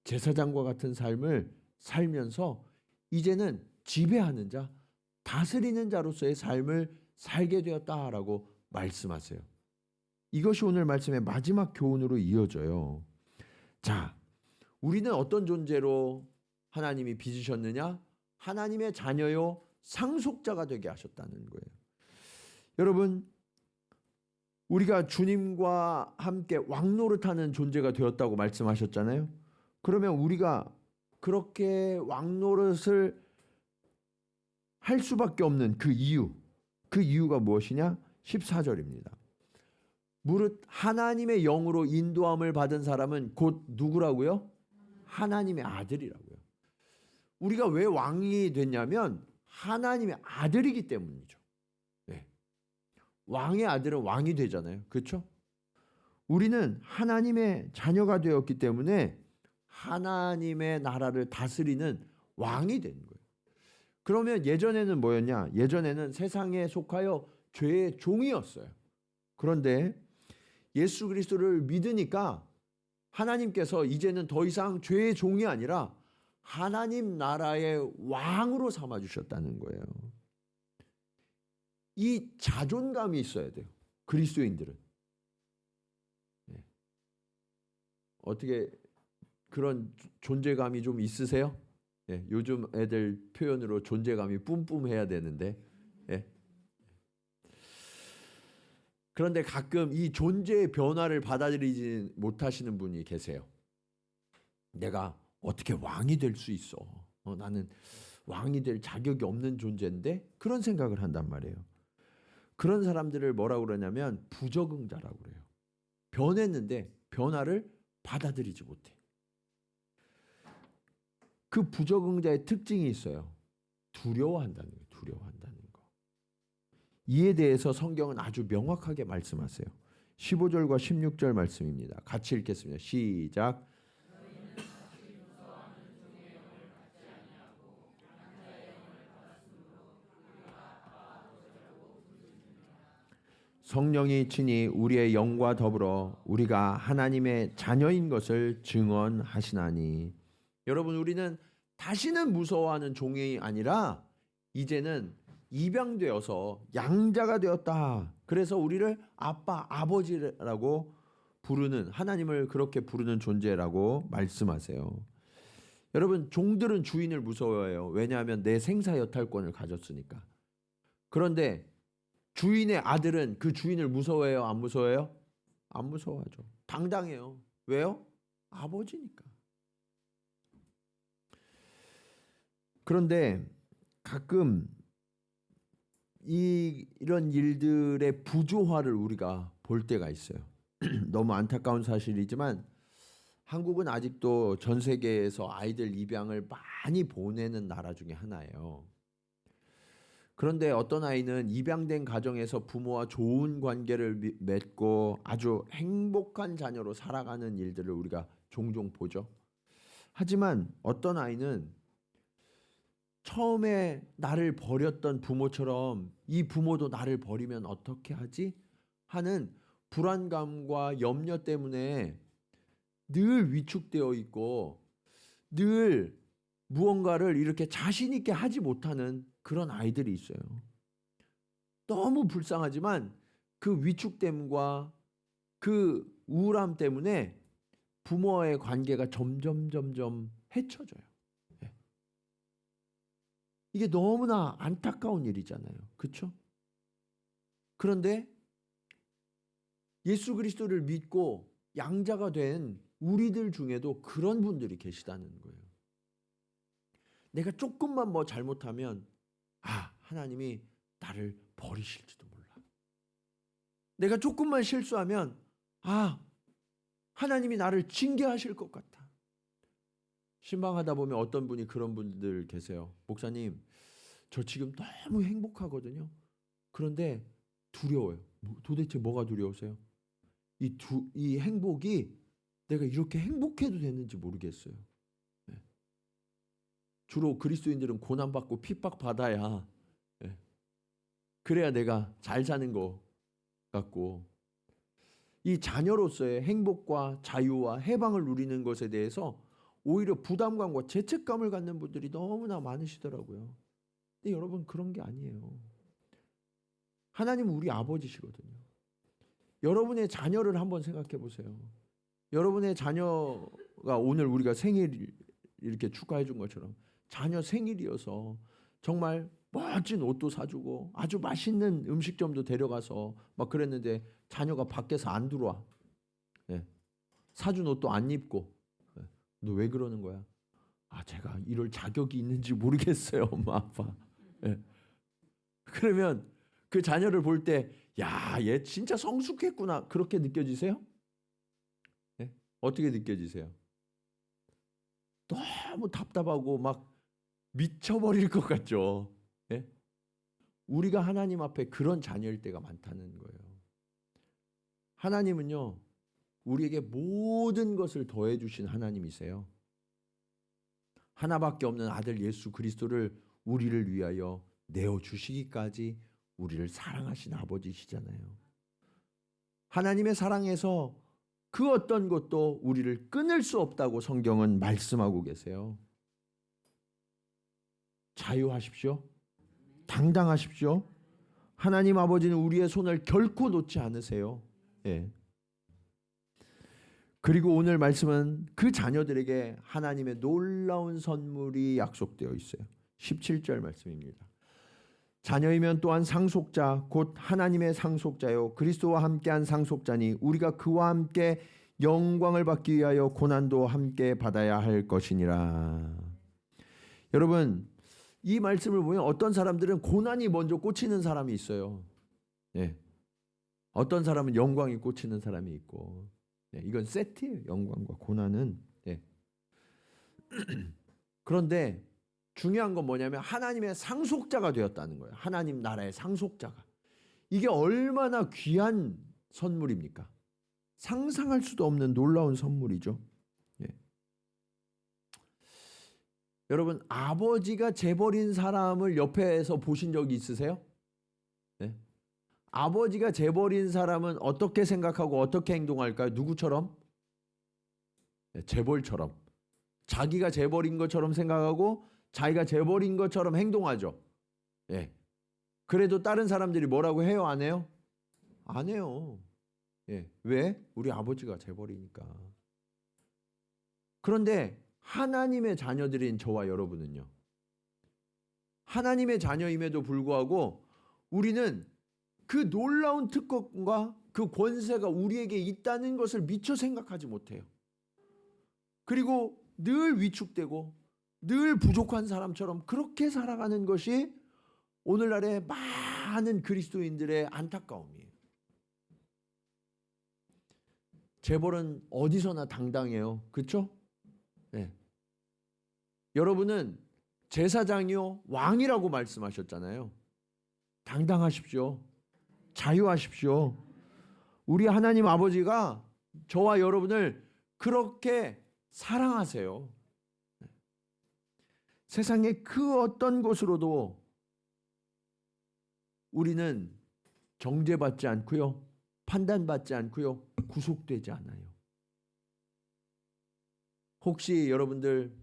제사장과 같은 삶을 살면서 이제는 지배하는 자, 다스리는 자로서의 삶을 살게 되었다라고 말씀하세요. 이것이 오늘 말씀의 마지막 교훈으로 이어져요. 자, 우리는 어떤 존재로 하나님이 빚으셨느냐? 하나님의 자녀요, 상속자가 되게 하셨다는 거예요. 여러분, 우리가 주님과 함께 왕노릇하는 존재가 되었다고 말씀하셨잖아요. 그러면 우리가 그렇게 왕노릇을 할 수밖에 없는 그 이유가 무엇이냐? 14절입니다. 무릇 하나님의 영으로 인도함을 받은 사람은 곧 누구라고요? 하나님의 아들이라고요. 우리가 왜 왕이 됐냐면 하나님의 아들이기 때문이죠. 왕의 아들은 왕이 되잖아요. 그렇죠? 우리는 하나님의 자녀가 되었기 때문에 하나님의 나라를 다스리는 왕이 된 거예요. 그러면 예전에는 뭐였냐? 예전에는 세상에 속하여 죄의 종이었어요. 그런데 예수 그리스도를 믿으니까 하나님께서 이제는 더 이상 죄의 종이 아니라 하나님 나라의 왕으로 삼아 주셨다는 거예요. 이 자존감이 있어야 돼요. 그리스도인들은. 네. 어떻게 그런 존재감이 좀 있으세요? 네. 요즘 애들 표현으로 존재감이 뿜뿜해야 되는데. 네. 그런데 가끔 이 존재의 변화를 받아들이지 못하시는 분이 계세요. 내가 어떻게 왕이 될 수 있어? 나는 왕이 될 자격이 없는 존재인데 그런 생각을 한단 말이에요. 그런 사람들을 뭐라고 그러냐면 부적응자라고 그래요. 변했는데 변화를 받아들이지 못해. 그 부적응자의 특징이 있어요. 두려워한다는 거예요. 두려워한다는 거. 이에 대해서 성경은 아주 명확하게 말씀하세요. 15절과 16절 말씀입니다. 같이 읽겠습니다. 시작. 성령이 친히 우리의 영과 더불어 우리가 하나님의 자녀인 것을 증언하시나니. 여러분, 우리는 다시는 무서워하는 종이 아니라 이제는 입양되어서 양자가 되었다. 그래서 우리를 아빠, 아버지라고 부르는, 하나님을 그렇게 부르는 존재라고 말씀하세요. 여러분, 종들은 주인을 무서워해요. 왜냐하면 내 생사 여탈권을 가졌으니까. 그런데 주인의 아들은 그 주인을 무서워해요? 안 무서워해요? 안 무서워하죠. 당당해요. 왜요? 아버지니까. 그런데 가끔 이런 일들의 부조화를 우리가 볼 때가 있어요. 너무 안타까운 사실이지만 한국은 아직도 전 세계에서 아이들 입양을 많이 보내는 나라 중에 하나예요. 그런데 어떤 아이는 입양된 가정에서 부모와 좋은 관계를 맺고 아주 행복한 자녀로 살아가는 일들을 우리가 종종 보죠. 하지만 어떤 아이는 처음에 나를 버렸던 부모처럼 이 부모도 나를 버리면 어떻게 하지? 하는 불안감과 염려 때문에 늘 위축되어 있고 늘 무언가를 이렇게 자신 있게 하지 못하는 그런 아이들이 있어요. 너무 불쌍하지만 그 위축됨과 그 우울함 때문에 부모와의 관계가 점점 해쳐져요. 이게 너무나 안타까운 일이잖아요. 그렇죠? 그런데 예수 그리스도를 믿고 양자가 된 우리들 중에도 그런 분들이 계시다는 거예요. 내가 조금만 뭐 잘못하면 하나님이 나를 버리실지도 몰라. 내가 조금만 실수하면 하나님이 나를 징계하실 것 같아. 신방하다 보면 어떤 분이 그런 분들 계세요. 목사님, 저 지금 너무 행복하거든요. 그런데 두려워요. 도대체 뭐가 두려우세요? 이 행복이 내가 이렇게 행복해도 되는지 모르겠어요. 네. 주로 그리스도인들은 고난받고 핍박받아야 그래야 내가 잘 사는 것 같고, 이 자녀로서의 행복과 자유와 해방을 누리는 것에 대해서 오히려 부담감과 죄책감을 갖는 분들이 너무나 많으시더라고요. 근데 여러분, 그런 게 아니에요. 하나님은 우리 아버지시거든요. 여러분의 자녀를 한번 생각해 보세요. 여러분의 자녀가 오늘 우리가 생일 이렇게 축하해 준 것처럼 자녀 생일이어서 정말 멋진 옷도 사주고 아주 맛있는 음식점도 데려가서 막 그랬는데 자녀가 밖에서 안 들어와. 사준 옷도 안 입고. 너 왜 그러는 거야? 제가 이럴 자격이 있는지 모르겠어요, 엄마 아빠. 그러면 그 자녀를 볼 때, 얘 진짜 성숙했구나, 그렇게 느껴지세요? 어떻게 느껴지세요? 너무 답답하고 막 미쳐버릴 것 같죠. 우리가 하나님 앞에 그런 자녀일 때가 많다는 거예요. 하나님은요, 우리에게 모든 것을 더해 주신 하나님이세요. 하나밖에 없는 아들 예수 그리스도를 우리를 위하여 내어주시기까지 우리를 사랑하신 아버지시잖아요. 하나님의 사랑에서 그 어떤 것도 우리를 끊을 수 없다고 성경은 말씀하고 계세요. 자유하십시오. 당당하십시오. 하나님 아버지는 우리의 손을 결코 놓지 않으세요. 예. 그리고 오늘 말씀은 그 자녀들에게 하나님의 놀라운 선물이 약속되어 있어요. 17절 말씀입니다. 자녀이면 또한 상속자 곧 하나님의 상속자요 그리스도와 함께한 상속자니 우리가 그와 함께 영광을 받기 위하여 고난도 함께 받아야 할 것이니라. 여러분, 이 말씀을 보면 어떤 사람들은 고난이 먼저 꽂히는 사람이 있어요. 예. 어떤 사람은 영광이 꽂히는 사람이 있고, 예. 이건 세트예요. 영광과 고난은. 예. 그런데 중요한 건 뭐냐면 하나님의 상속자가 되었다는 거예요. 하나님 나라의 상속자가. 이게 얼마나 귀한 선물입니까? 상상할 수도 없는 놀라운 선물이죠. 예. 여러분, 아버지가 재버린 사람을 옆에서 보신 적이 있으세요? 예. 아버지가 재버린 사람은 어떻게 생각하고 어떻게 행동할까요? 누구처럼? 예, 재벌처럼. 자기가 재버린 것처럼 생각하고 자기가 재버린 것처럼 행동하죠. 예. 그래도 다른 사람들이 뭐라고 해요? 안 해요? 안 해요. 예. 왜? 우리 아버지가 재버리니까. 그런데 하나님의 자녀들인 저와 여러분은요. 하나님의 자녀임에도 불구하고 우리는 그 놀라운 특권과 그 권세가 우리에게 있다는 것을 미처 생각하지 못해요. 그리고 늘 위축되고 늘 부족한 사람처럼 그렇게 살아가는 것이 오늘날의 많은 그리스도인들의 안타까움이에요. 재벌은 어디서나 당당해요. 그렇죠? 네. 여러분은 제사장이요 왕이라고 말씀하셨잖아요. 당당하십시오. 자유하십시오. 우리 하나님 아버지가 저와 여러분을 그렇게 사랑하세요. 세상의 그 어떤 것으로도 우리는 정죄받지 않고요. 판단받지 않고요. 구속되지 않아요. 혹시 여러분들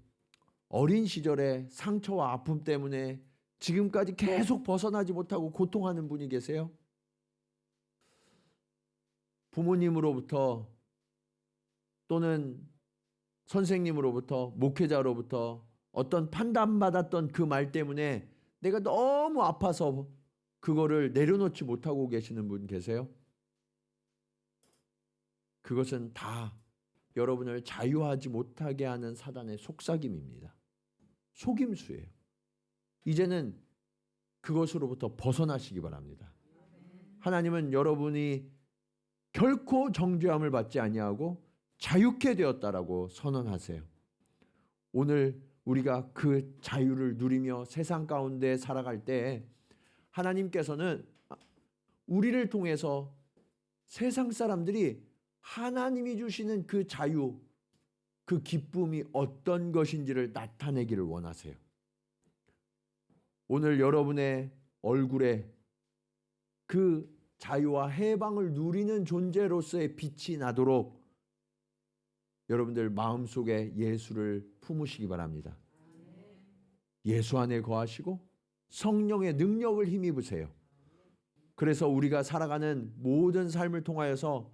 어린 시절에 상처와 아픔 때문에 지금까지 계속 벗어나지 못하고 고통하는 분이 계세요? 부모님으로부터 또는 선생님으로부터 목회자로부터 어떤 판단받았던 그 말 때문에 내가 너무 아파서 그거를 내려놓지 못하고 계시는 분 계세요? 그것은 다 여러분을 자유하지 못하게 하는 사단의 속삭임입니다. 속임수예요. 이제는 그것으로부터 벗어나시기 바랍니다. 하나님은 여러분이 결코 정죄함을 받지 아니하고 자유케 되었다라고 선언하세요. 오늘 우리가 그 자유를 누리며 세상 가운데 살아갈 때 하나님께서는 우리를 통해서 세상 사람들이 하나님이 주시는 그 자유, 그 기쁨이 어떤 것인지를 나타내기를 원하세요. 오늘 여러분의 얼굴에 그 자유와 해방을 누리는 존재로서의 빛이 나도록 여러분들 마음속에 예수를 품으시기 바랍니다. 예수 안에 거하시고 성령의 능력을 힘입으세요. 그래서 우리가 살아가는 모든 삶을 통하여서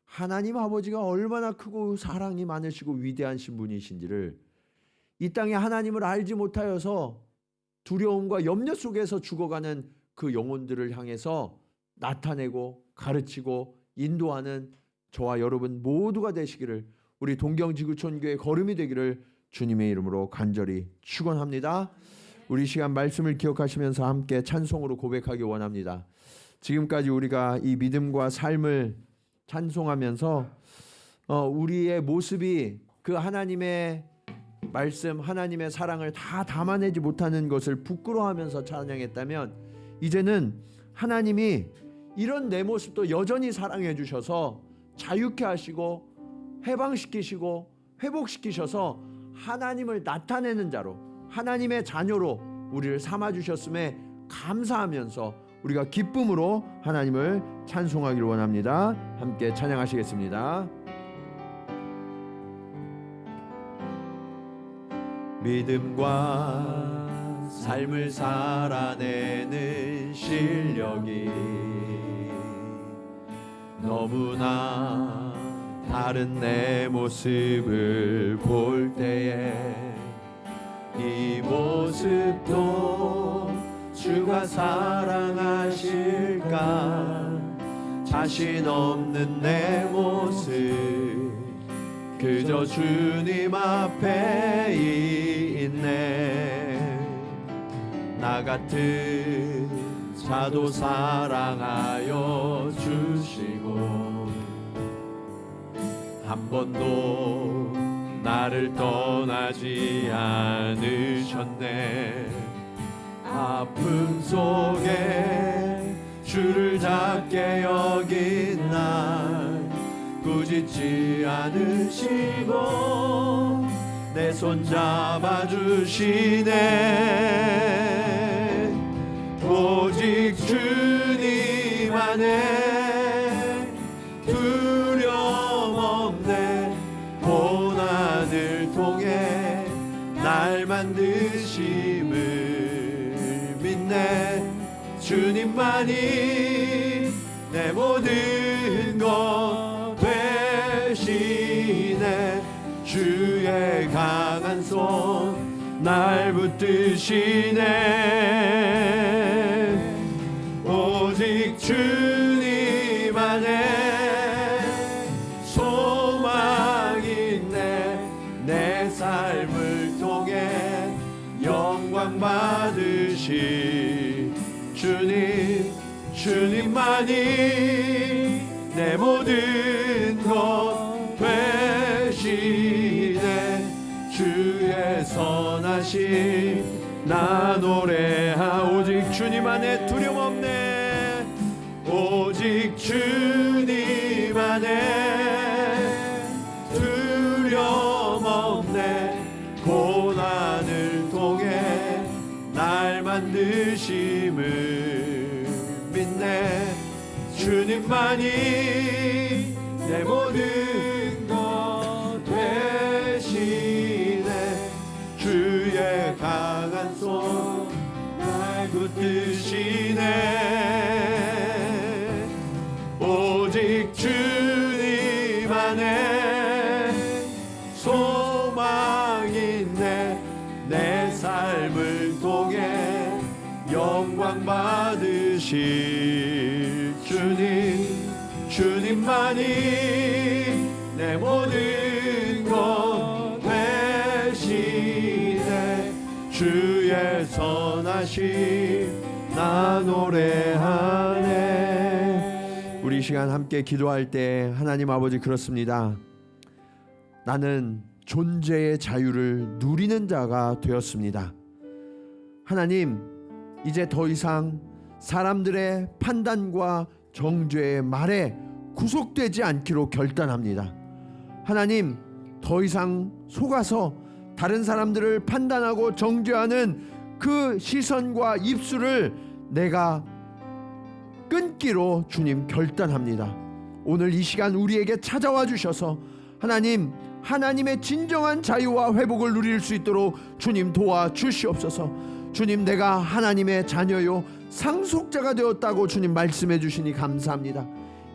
하나님 아버지가 얼마나 크고 사랑이 많으시고 위대하신 분이신지를 이 땅에 하나님을 알지 못하여서 두려움과 염려 속에서 죽어가는 그 영혼들을 향해서 나타내고 가르치고 인도하는 저와 여러분 모두가 되시기를 우리 동경지구촌교회 걸음이 되기를 주님의 이름으로 간절히 축원합니다. 우리 시간 말씀을 기억하시면서 함께 찬송으로 고백하기 원합니다. 지금까지 우리가 이 믿음과 삶을 찬송하면서 우리의 모습이 그 하나님의 말씀, 하나님의 사랑을 다 담아내지 못하는 것을 부끄러워하면서 찬양했다면 이제는 하나님이 이런 내 모습도 여전히 사랑해 주셔서 자유케 하시고 해방시키시고 회복시키셔서 하나님을 나타내는 자로, 하나님의 자녀로 우리를 삼아주셨음에 감사하면서 우리가 기쁨으로 하나님을 찬송하기를 원합니다. 함께 찬양하시겠습니다. 믿음과 삶을 살아내는 실력이 너무나 다른 내 모습을 볼 때에 이 모습도 주가 사랑하실까? 자신 없는 내 모습 그저 주님 앞에 있네. 나 같은 자도 사랑하여 주시고 한 번도 나를 떠나지 않으셨네. 아픔 속에 주를 작게 여긴 날 꾸짖지 않으시고 내 손 잡아주시네. 오직 주님 안에 두려움 없네. 고난을 통해 날 만드심을 믿네. 주님만이 내 모든 것 되시네. 주의 강한 손 날 붙드시네. 오직 주님 안에 소망 있네. 내 삶을 통해 영광 받으시 주님, 주님만이 내 모든 것 되시네. 주의 선하심 나 노래하. 오직 주님 안에 두려움 없네. 오직 주님 안에 두려움 없네. 고난을 통해 날 만드심을 믿네. 주님만이 내 모든 것 되시네. 주의 강한 손 날 붙드시네. 오직 주님 안에 소망 있네. 내 삶을 통해 영광 받으실 주님, 주님만이 내 모든 것 되시네. 주의 선하심 나 노래하네. 우리 시간 함께 기도할 때 하나님 아버지 그렇습니다. 나는 존재의 자유를 누리는 자가 되었습니다. 하나님, 이제 더 이상 사람들의 판단과 정죄의 말에 구속되지 않기로 결단합니다. 하나님, 더 이상 속아서 다른 사람들을 판단하고 정죄하는 그 시선과 입술을 내가 끊기로 주님 결단합니다. 오늘 이 시간 우리에게 찾아와 주셔서 하나님, 하나님의 진정한 자유와 회복을 누릴 수 있도록 주님 도와주시옵소서. 주님, 내가 하나님의 자녀요 상속자가 되었다고 주님 말씀해 주시니 감사합니다.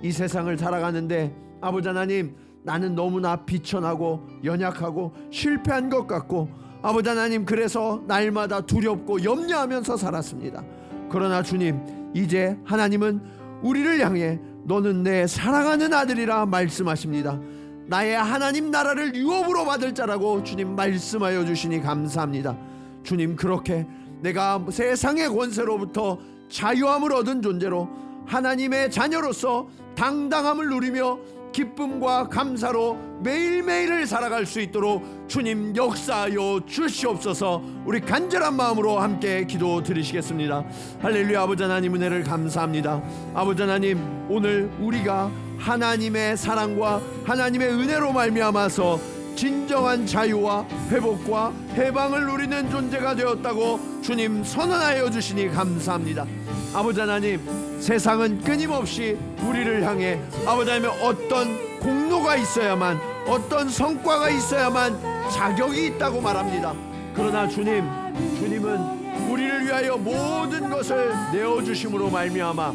이 세상을 살아가는데 아버지 하나님, 나는 너무나 비천하고 연약하고 실패한 것 같고 아버지 하나님, 그래서 날마다 두렵고 염려하면서 살았습니다. 그러나 주님, 이제 하나님은 우리를 향해 너는 내 사랑하는 아들이라 말씀하십니다. 나의 하나님 나라를 유업으로 받을 자라고 주님 말씀하여 주시니 감사합니다. 주님, 그렇게 내가 세상의 권세로부터 자유함을 얻은 존재로 하나님의 자녀로서 당당함을 누리며 기쁨과 감사로 매일매일을 살아갈 수 있도록 주님 역사하여 주시옵소서. 우리 간절한 마음으로 함께 기도 드리시겠습니다. 할렐루야. 아버지 하나님, 은혜를 감사합니다. 아버지 하나님, 오늘 우리가 하나님의 사랑과 하나님의 은혜로 말미암아서 진정한 자유와 회복과 해방을 누리는 존재가 되었다고 주님 선언하여 주시니 감사합니다. 아버지 하나님, 세상은 끊임없이 우리를 향해 아버지 하나님 어떤 공로가 있어야만, 어떤 성과가 있어야만 자격이 있다고 말합니다. 그러나 주님은 우리를 위하여 모든 것을 내어주심으로 말미암아,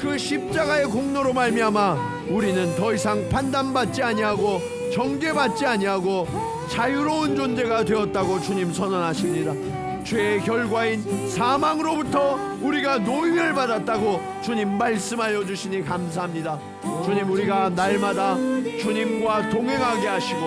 그 십자가의 공로로 말미암아 우리는 더 이상 판단받지 아니하고 정죄받지 아니하고 자유로운 존재가 되었다고 주님 선언하십니다. 죄의 결과인 사망으로부터 우리가 노임을 받았다고 주님 말씀하여 주시니 감사합니다. 주님, 우리가 날마다 주님과 동행하게 하시고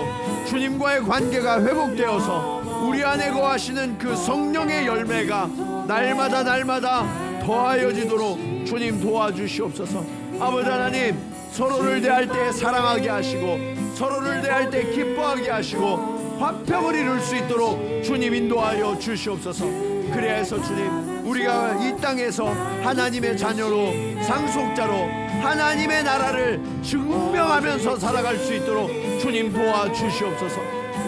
주님과의 관계가 회복되어서 우리 안에 거하시는 그 성령의 열매가 날마다 더하여지도록 주님 도와주시옵소서. 아버지 하나님, 서로를 대할 때 사랑하게 하시고 서로를 대할 때 기뻐하게 하시고 화평을 이룰 수 있도록 주님 인도하여 주시옵소서. 그래서 주님, 우리가 이 땅에서 하나님의 자녀로, 상속자로 하나님의 나라를 증명하면서 살아갈 수 있도록 주님 도와주시옵소서.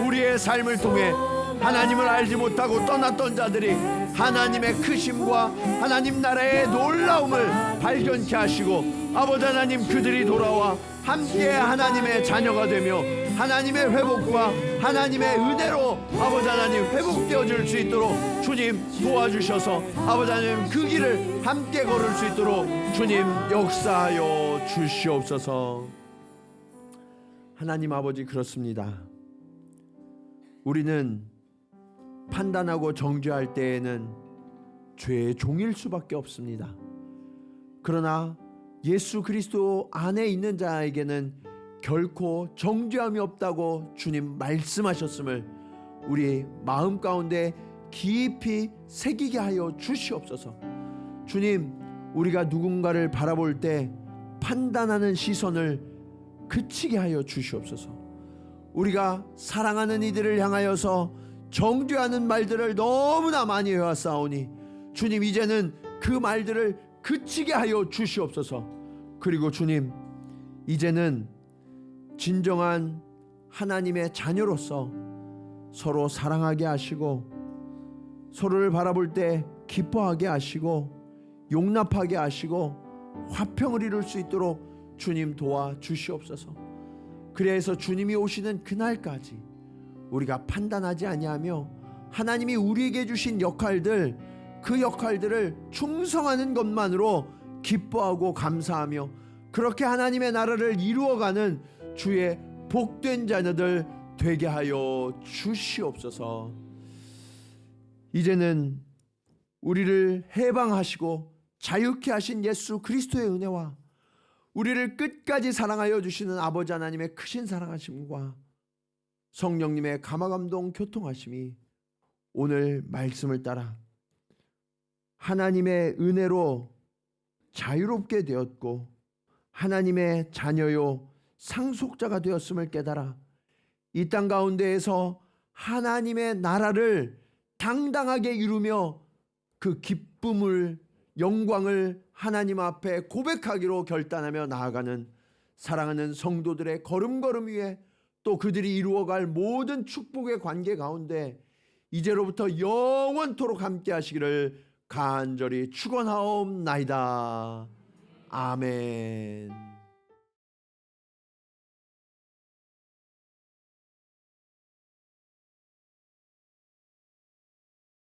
우리의 삶을 통해 하나님을 알지 못하고 떠났던 자들이 하나님의 크심과 하나님 나라의 놀라움을 발견케 하시고 아버지 하나님, 그들이 돌아와 함께 하나님의 자녀가 되며 하나님의 회복과 하나님의 은혜로 아버지 하나님 회복되어질 수 있도록 주님 도와주셔서 아버지 하나님 그 길을 함께 걸을 수 있도록 주님 역사하여 주시옵소서. 하나님 아버지, 그렇습니다. 우리는 판단하고 정죄할 때에는 죄의 종일 수밖에 없습니다. 그러나 예수 그리스도 안에 있는 자에게는 결코 정죄함이 없다고 주님 말씀하셨음을 우리 마음 가운데 깊이 새기게 하여 주시옵소서. 주님, 우리가 누군가를 바라볼 때 판단하는 시선을 그치게 하여 주시옵소서. 우리가 사랑하는 이들을 향하여서 정죄하는 말들을 너무나 많이 해왔사오니 주님, 이제는 그 말들을 그치게 하여 주시옵소서. 그리고 주님, 이제는 진정한 하나님의 자녀로서 서로 사랑하게 하시고 서로를 바라볼 때 기뻐하게 하시고 용납하게 하시고 화평을 이룰 수 있도록 주님 도와주시옵소서. 그래서 주님이 오시는 그날까지 우리가 판단하지 아니하며 하나님이 우리에게 주신 역할들, 그 역할들을 충성하는 것만으로 기뻐하고 감사하며 그렇게 하나님의 나라를 이루어가는 주의 복된 자녀들 되게 하여 주시옵소서. 이제는 우리를 해방하시고 자유케 하신 예수 그리스도의 은혜와 우리를 끝까지 사랑하여 주시는 아버지 하나님의 크신 사랑하심과 성령님의 감화감동 교통하심이 오늘 말씀을 따라 하나님의 은혜로 자유롭게 되었고 하나님의 자녀요 상속자가 되었음을 깨달아 이 땅 가운데에서 하나님의 나라를 당당하게 이루며 그 기쁨을, 영광을 하나님 앞에 고백하기로 결단하며 나아가는 사랑하는 성도들의 걸음걸음 위에 또 그들이 이루어갈 모든 축복의 관계 가운데 이제로부터 영원토록 함께 하시기를 간절히 축원하옵나이다. 아멘.